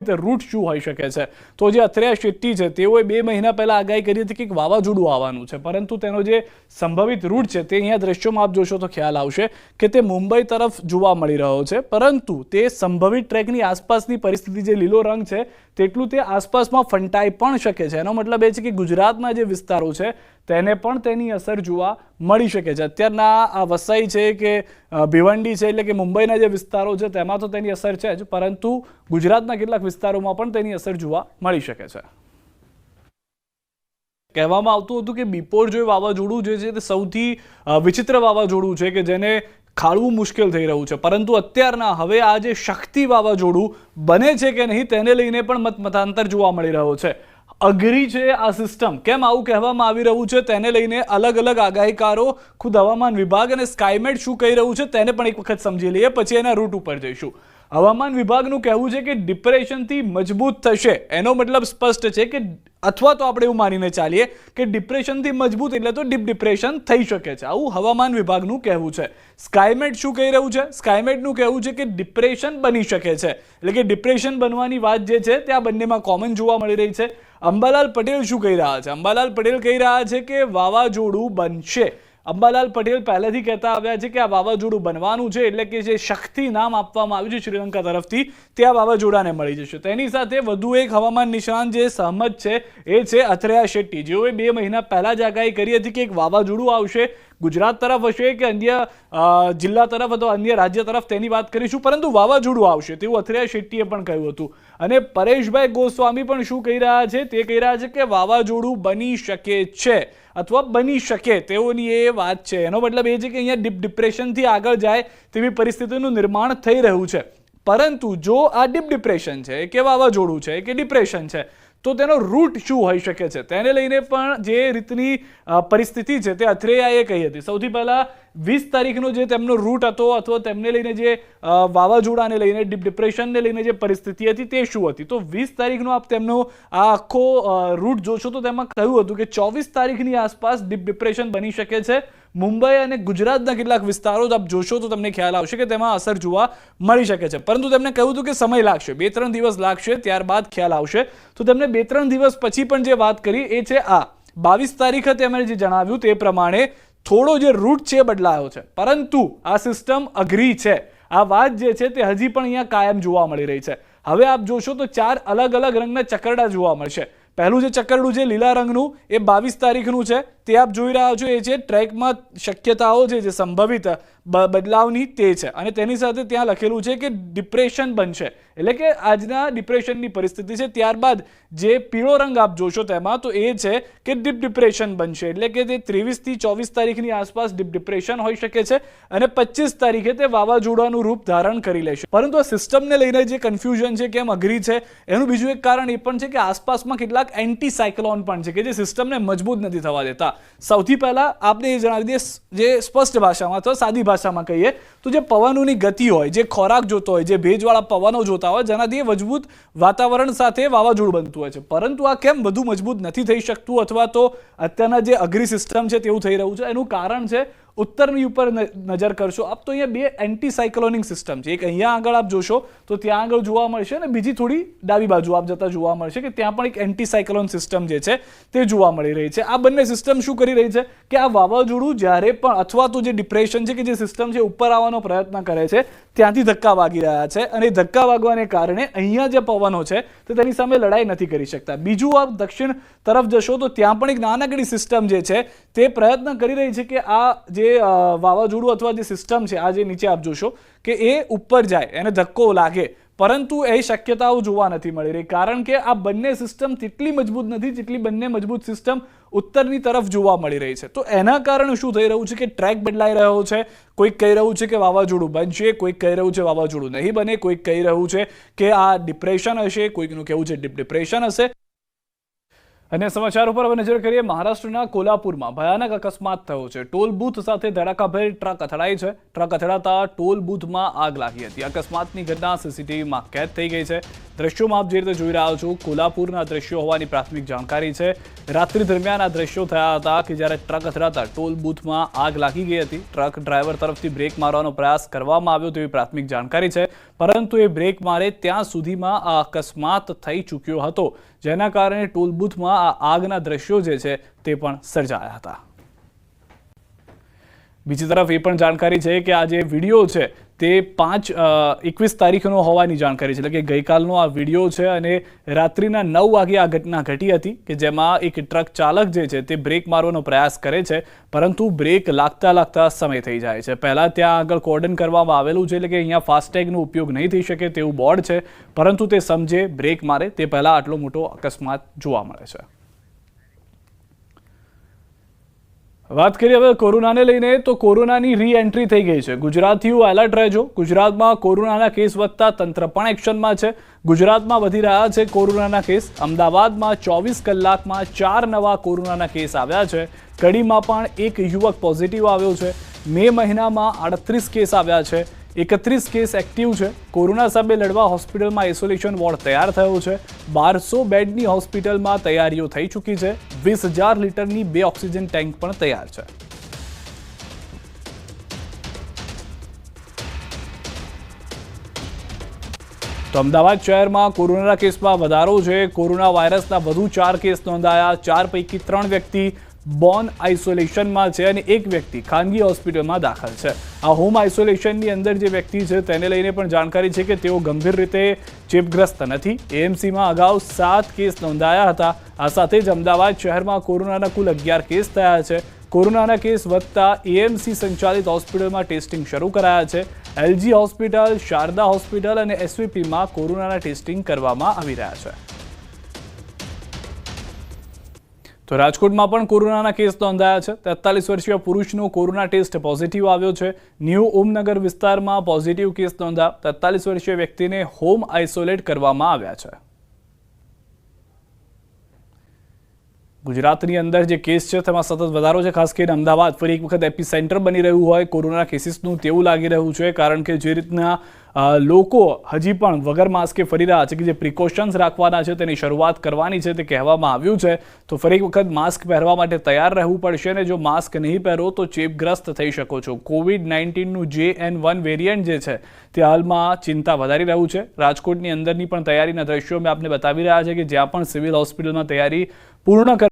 Route શું હોઈ શકે છે? તો જે અત્રેયા શેટ્ટી છે તેઓએ 2 મહિના પહેલા આગાહી કરી હતી કે વાવાઝોડું આવવાનું છે, પરંતુ તેનો જે સંભવિત રૂટ છે તે અહીંયા દ્રશ્યોમાં આપ જોશો તો ખ્યાલ આવશે કે તે મુંબઈ તરફ જોવા મળી રહ્યો છે, પરંતુ તે સંભવિત ટ્રેકની આસપાસની પરિસ્થિતિ જે લીલો રંગ છે તેટલું તે આસપાસમાં ફંટાઈ પણ શકે છે. એનો મતલબ એ છે કે ગુજરાતના જે વિસ્તારો છે તેને પણ તેની અસર જોવા મળી શકે છે. અત્યારના આ વસાઈ છે કે ભિવંડી છે એટલે કે મુંબઈના જે વિસ્તારો છે તેમાં તો તેની અસર છે જ, પરંતુ ગુજરાતના કેટલાક વિસ્તારોમાં પણ તેની અસર જોવા મળી શકે છે. કહેવામાં આવતું હતું કે બિપોરજોય વાવાઝોડું જે છે તે સૌથી વિચિત્ર વાવાઝોડું છે કે જેને ખાળવું મુશ્કેલ થઈ રહ્યું છે, પરંતુ અત્યારના હવે આ જે શક્તિ વાવાઝોડું બને છે કે નહીં તેને લઈને પણ મતમતાંતર જોવા મળી રહ્યો છે. અઘરી છે આ સિસ્ટમ, કેમ આવું કહેવામાં આવી રહ્યું છે તેને લઈને અલગ અલગ આગાહીકારો, ખુદ હવામાન વિભાગ અને સ્કાયમેટ શું કહી રહ્યું છે તેને પણ એક વખત સમજી લઈએ, પછી એના રૂટ ઉપર જઈશું. હવામાન વિભાગનું કહેવું છે કે ડિપ્રેશનથી મજબૂત થશે. એનો મતલબ સ્પષ્ટ છે કે અથવા તો આપણે એવું માનીને ચાલીએ કે ડિપ્રેશનથી મજબૂત એટલે તો ડીપ ડિપ્રેશન થઈ શકે છે, આવું હવામાન વિભાગનું કહેવું છે. સ્કાયમેટ શું કહી રહ્યું છે? સ્કાયમેટનું કહેવું છે કે ડિપ્રેશન બની શકે છે, એટલે કે ડિપ્રેશન બનવાની વાત જે છે તે આ બંનેમાં કોમન જોવા મળી રહી છે. અંબાલાલ પટેલ શું કહી રહ્યા છે? અંબાલાલ પટેલ કહી રહ્યા છે કે વાવાઝોડું બનશે. અંબાલાલ પટેલ પહેલેથી કહેતા આવ્યા છે કે આ વાવાઝોડું બનવાનું છે, એટલે કે જે શક્તિ નામ આપવામાં આવ્યું છે શ્રીલંકા તરફથી તે આ વાવાઝોડાને મળી જશે. તેની સાથે વધુ એક હવામાન નિષ્ણાત જે સહમત છે એ છે અત્રેયા શેટ્ટી, જેઓએ 2 મહિના પહેલા જ આગાહી કરી હતી કે એક વાવાઝોડું આવશે, ગુજરાત તરફ હશે કે અન્ય જિલ્લા તરફ અથવા અન્ય રાજ્ય તરફ તેની વાત કરીશું, પરંતુ વાવાઝોડું આવશે તેવું અત્રેયા શેટ્ટીએ પણ કહ્યું હતું. અને પરેશભાઈ ગોસ્વામી પણ શું કહી રહ્યા છે? તે કહી રહ્યા છે કે વાવાઝોડું બની શકે છે અથવા બની શકે તેઓની એ વાત છે. એનો મતલબ એ છે કે અહીંયા ડીપ ડિપ્રેશનથી આગળ જાય તેવી પરિસ્થિતિનું નિર્માણ થઈ રહ્યું છે, પરંતુ જો આ ડીપ ડિપ્રેશન છે કે વાવાઝોડું છે કે ડિપ્રેશન છે તો તેનો રૂટ શું હોઈ શકે છે તેને લઈને પણ જે રીતની પરિસ્થિતિ છે તે અથરેયાએ કહી હતી. સૌથી પહેલા 20 તારીખનો જે તેમનો રૂટ હતો અથવા તેમને લઈને જે વાવાઝોડાને લઈને ડીપ ડિપ્રેશનને લઈને જે પરિસ્થિતિ હતી તે શું હતી, તો 20 તારીખનો આપ તેમનો આ આખો રૂટ જોશો તો તેમાં કહ્યું હતું કે 24 તારીખની આસપાસ ડીપ ડિપ્રેશન બની શકે છે. મુંબઈ અને ગુજરાતના કેટલાક વિસ્તારો આપ જોશો તો તમને ખ્યાલ આવશે કે તેમાં અસર જોવા મળી શકે છે, પરંતુ તેમણે કહ્યું હતું કે સમય લાગશે, 2-3 દિવસ લાગશે, ત્યારબાદ ખ્યાલ આવશે. તો તેમને 2-3 દિવસ પછી પણ જે વાત કરી એ છે આ 22 તારીખે તેમણે જે જણાવ્યું તે પ્રમાણે થોડો જે રૂટ છે બદલાયો છે, પરંતુ આ સિસ્ટમ અઘરી છે. આ વાત જે છે તે હજી પણ અહીંયા કાયમ જોવા મળી રહી છે. હવે આપ જોશો તો 4 અલગ અલગ રંગના ચકરડા જોવા મળશે. પહેલું જે ચકરડું છે લીલા રંગનું એ 22 તારીખનું છે, તે આપ જોઈ રહ્યા છો એ છે ટ્રેકમાં શક્યતાઓ છે જે સંભવિત બદલાવની તે છે, અને તેની સાથે ત્યાં લખેલું છે કે ડિપ્રેશન બનશે, એટલે કે આજના ડિપ્રેશનની પરિસ્થિતિ છે. ત્યારબાદ જે પીળો રંગ આપ જોશો તેમાં તો એ છે કે ડીપ ડિપ્રેશન બનશે, એટલે કે તે 23 થી 24 તારીખની આસપાસ ડીપ ડિપ્રેશન હોઈ શકે છે અને 25 તારીખે તે વાવાઝોડાનું રૂપ ધારણ કરી લેશે. પરંતુ આ સિસ્ટમને લઈને જે કન્ફ્યુઝન છે કેમ અઘરી છે એનું બીજું એક કારણ એ પણ છે કે આસપાસમાં કેટલાક એન્ટી સાયક્લોન પણ છે કે જે સિસ્ટમને મજબૂત નથી થવા દેતા. સૌથી પહેલા આપણે એ જણાવી દઈએ, જે સ્પષ્ટ ભાષામાં અથવા સાદી ભાષામાં કહીએ તો જે પવનોની ગતિ હોય, જે ખોરાક જોતો હોય, જે ભેજવાળા પવનો જોતા હોય, જેનાથી મજબૂત વાતાવરણ સાથે વાવાઝોડું બનતું હોય છે, પરંતુ આ કેમ વધુ મજબૂત નથી થઈ શકતું અથવા તો અત્યારના જે અઘરી સિસ્ટમ છે તેવું થઈ રહ્યું છે? એનું કારણ છે ઉત્તરની ઉપર નજર કરશો આપ તો અહીંયા 2 એન્ટી સાયક્લોનિક સિસ્ટમ છે. એક અહીંયા આગળ આપ જોશો તો ત્યાં આગળ જોવા મળશે અને બીજી થોડી ડાબી બાજુ આપ જતા જોવા મળશે કે ત્યાં પણ એક એન્ટી સાયક્લોન સિસ્ટમ જે છે તે જોવા મળી રહી છે. આ બંને સિસ્ટમ શું કરી રહી છે કે આ વાવાઝોડું જ્યારે પણ અથવા તો જે ડિપ્રેશન છે કે જે સિસ્ટમ છે ઉપર આવવાનો પ્રયત્ન કરે છે ત્યાંથી ધક્કા વાગી રહ્યા છે, અને ધક્કા વાગવાને કારણે અહીંયા જે પવનો છે તે તેની સામે લડાઈ નથી કરી શકતા. બીજું આપ દક્ષિણ તરફ જશો તો ત્યાં પણ એક નાનકડી સિસ્ટમ જે છે તે પ્રયત્ન કરી રહી છે કે આ જે વાવાઝોડું અથવા જે સિસ્ટમ છે આ જે નીચે આપ જોશો કે એ ઉપર જાય, એને ધક્કો લાગે, પરંતુ એ શક્યતાઓ જોવા નથી મળી રહી, કારણ કે આ બંને સિસ્ટમ તેટલી મજબૂત નથી જેટલી બંને મજબૂત સિસ્ટમ ઉત્તરની તરફ જોવા મળી રહી છે. તો એના કારણે શું થઈ રહ્યું છે કે ટ્રેક બદલાઈ રહ્યો છે. કોઈક કહી રહ્યું છે કે વાવાઝોડું બનશે, કોઈક કહી રહ્યું છે વાવાઝોડું નહીં બને, કોઈક કહી રહ્યું છે કે આ ડિપ્રેશન હશે, કોઈકનું કહેવું છે ડીપ ડિપ્રેશન હશે. અને સમાચાર ઉપર હવે નજર કરીએ. મહારાષ્ટ્રના કોલ્હાપુરમાં ભયાનક અકસ્માત થયો છે. ટોલ બૂથ સાથે ધડાકાભેર ટ્રક અથડાઈ છે. ટ્રક અથડાતા ટોલ બૂથમાં આગ લાગી હતી. અકસ્માતની ઘટના સીસીટીવીમાં કેદ થઈ ગઈ છે. દ્રશ્યોમાં આપ જે રીતે જોઈ રહ્યા છો કોલ્હાપુરના દ્રશ્યો હોવાની પ્રાથમિક જાણકારી છે. રાત્રિ દરમિયાન આ દ્રશ્યો થયા હતા કે જ્યારે ટ્રક અથડાતા ટોલ બૂથમાં આગ લાગી ગઈ હતી. ટ્રક ડ્રાઈવર તરફથી બ્રેક મારવાનો પ્રયાસ કરવામાં આવ્યો તેવી પ્રાથમિક જાણકારી છે. પરંતુ એ બ્રેક મારે ત્યાં સુધીમાં આ અકસ્માત થઈ ચૂક્યો હતો, જેના કારણે ટોલ બૂથમાં આ આગના દ્રશ્યો જે છે તે પણ સર્જાયા હતા. બીજી તરફ એ પણ જાણકારી છે કે આ જે વિડીયો છે તે 21 તારીખનો હોવાની જાણકારી છે, એટલે કે ગઈકાલનો આ વિડીયો છે અને રાત્રિના 9 વાગે આ ઘટના ઘટી હતી કે જેમાં એક ટ્રક ચાલક જે છે તે બ્રેક મારવાનો પ્રયાસ કરે છે, પરંતુ બ્રેક લાગતા સમય થઈ જાય છે. પહેલાં ત્યાં આગળ કોર્ડન કરવામાં આવેલું છે, એટલે કે અહીંયા ફાસ્ટેગનો ઉપયોગ નહીં થઈ શકે તેવું બોર્ડ છે, પરંતુ તે સમજે બ્રેક મારે તે પહેલાં આટલો મોટો અકસ્માત જોવા મળે છે. વાત કરીએ હવે કોરોનાને લઈને, તો કોરોનાની રી એન્ટ્રી થઈ ગઈ છે. ગુજરાતીઓ એલર્ટ રહેજો. ગુજરાતમાં કોરોનાના કેસ વધતા તંત્ર પણ એક્શનમાં છે. ગુજરાતમાં વધી રહ્યા છે કોરોનાના કેસ. અમદાવાદમાં 24 કલાકમાં 4 નવા કોરોનાના કેસ આવ્યા છે. કડીમાં પણ એક યુવક પોઝિટિવ આવ્યો છે. મે મહિનામાં 38 કેસ આવ્યા છે. 31 કેસ એક્ટિવ છે. કોરોના સામે લડવા હોસ્પિટલમાં આઇસોલેશન વોર્ડ તૈયાર થયો છે. 1200 બેડની હોસ્પિટલમાં તૈયારીઓ થઈ ચૂકી છે. 20,000 લીટરની 2 ઓક્સિજન ટેન્ક પણ તૈયાર છે. તો અમદાવાદ શહેરમાં કોરોનાના કેસમાં વધારો છે. કોરોના વાયરસના વધુ 4 કેસ નોંધાયા. 4 પૈકી 3 વ્યક્તિ બોર્ન આઇસોલેશનમાં છે અને એક વ્યક્તિ ખાનગી હોસ્પિટલમાં દાખલ છે. આ હોમ આઇસોલેશનની અંદર જે વ્યક્તિ છે તેને લઈને પણ જાણકારી છે કે તેઓ ગંભીર રીતે ચેપગ્રસ્ત નથી. એએમસીમાં અગાઉ 7 કેસ નોંધાયા હતા. આ સાથે જ અમદાવાદ શહેરમાં કોરોનાના કુલ 11 કેસ થયા છે. કોરોનાના કેસ વધતા એએમસી સંચાલિત હોસ્પિટલમાં ટેસ્ટિંગ શરૂ કરાયા છે. એલજી હોસ્પિટલ, શારદા હોસ્પિટલ અને એસવીપીમાં કોરોનાના ટેસ્ટિંગ કરવામાં આવી રહ્યા છે. તો રાજકોટમાં પણ કોરોનાના કેસ નોંધાયા છે. 43 વર્ષીય પુરુષનો કોરોના ટેસ્ટ પોઝિટિવ આવ્યો છે. ન્યૂ ઓમનગર વિસ્તારમાં પોઝિટિવ કેસ નોંધાયા. 43 વર્ષીય વ્યક્તિને હોમ આઇસોલેટ કરવામાં આવ્યા છે. ગુજરાતની અંદર જે કેસ છે તેમાં સતત વધારો છે. ખાસ કરીને અમદાવાદ ફરી એક વખત એપી સેન્ટર બની રહ્યું હોય કોરોના કેસીસનું તેવું લાગી રહ્યું છે, કારણ કે જે રીતના લોકો હજી પણ વગર માસ્કે ફરી રહ્યા છે, કે જે પ્રિકોશન્સ રાખવાના છે તેની શરૂઆત કરવાની છે તે કહેવામાં આવ્યું છે. તો ફરી એક વખત માસ્ક પહેરવા માટે તૈયાર રહેવું પડશે અને જો માસ્ક નહીં પહેરો તો ચેપગ્રસ્ત થઈ શકો છો. કોવિડ-19નું JN1 વેરિયન્ટ જે છે તે હાલમાં ચિંતા વધારી રહ્યું છે. રાજકોટની અંદરની પણ તૈયારીના દ્રશ્યો મેં આપને બતાવી રહ્યા છે કે જ્યાં પણ સિવિલ હોસ્પિટલમાં તૈયારી પૂર્ણ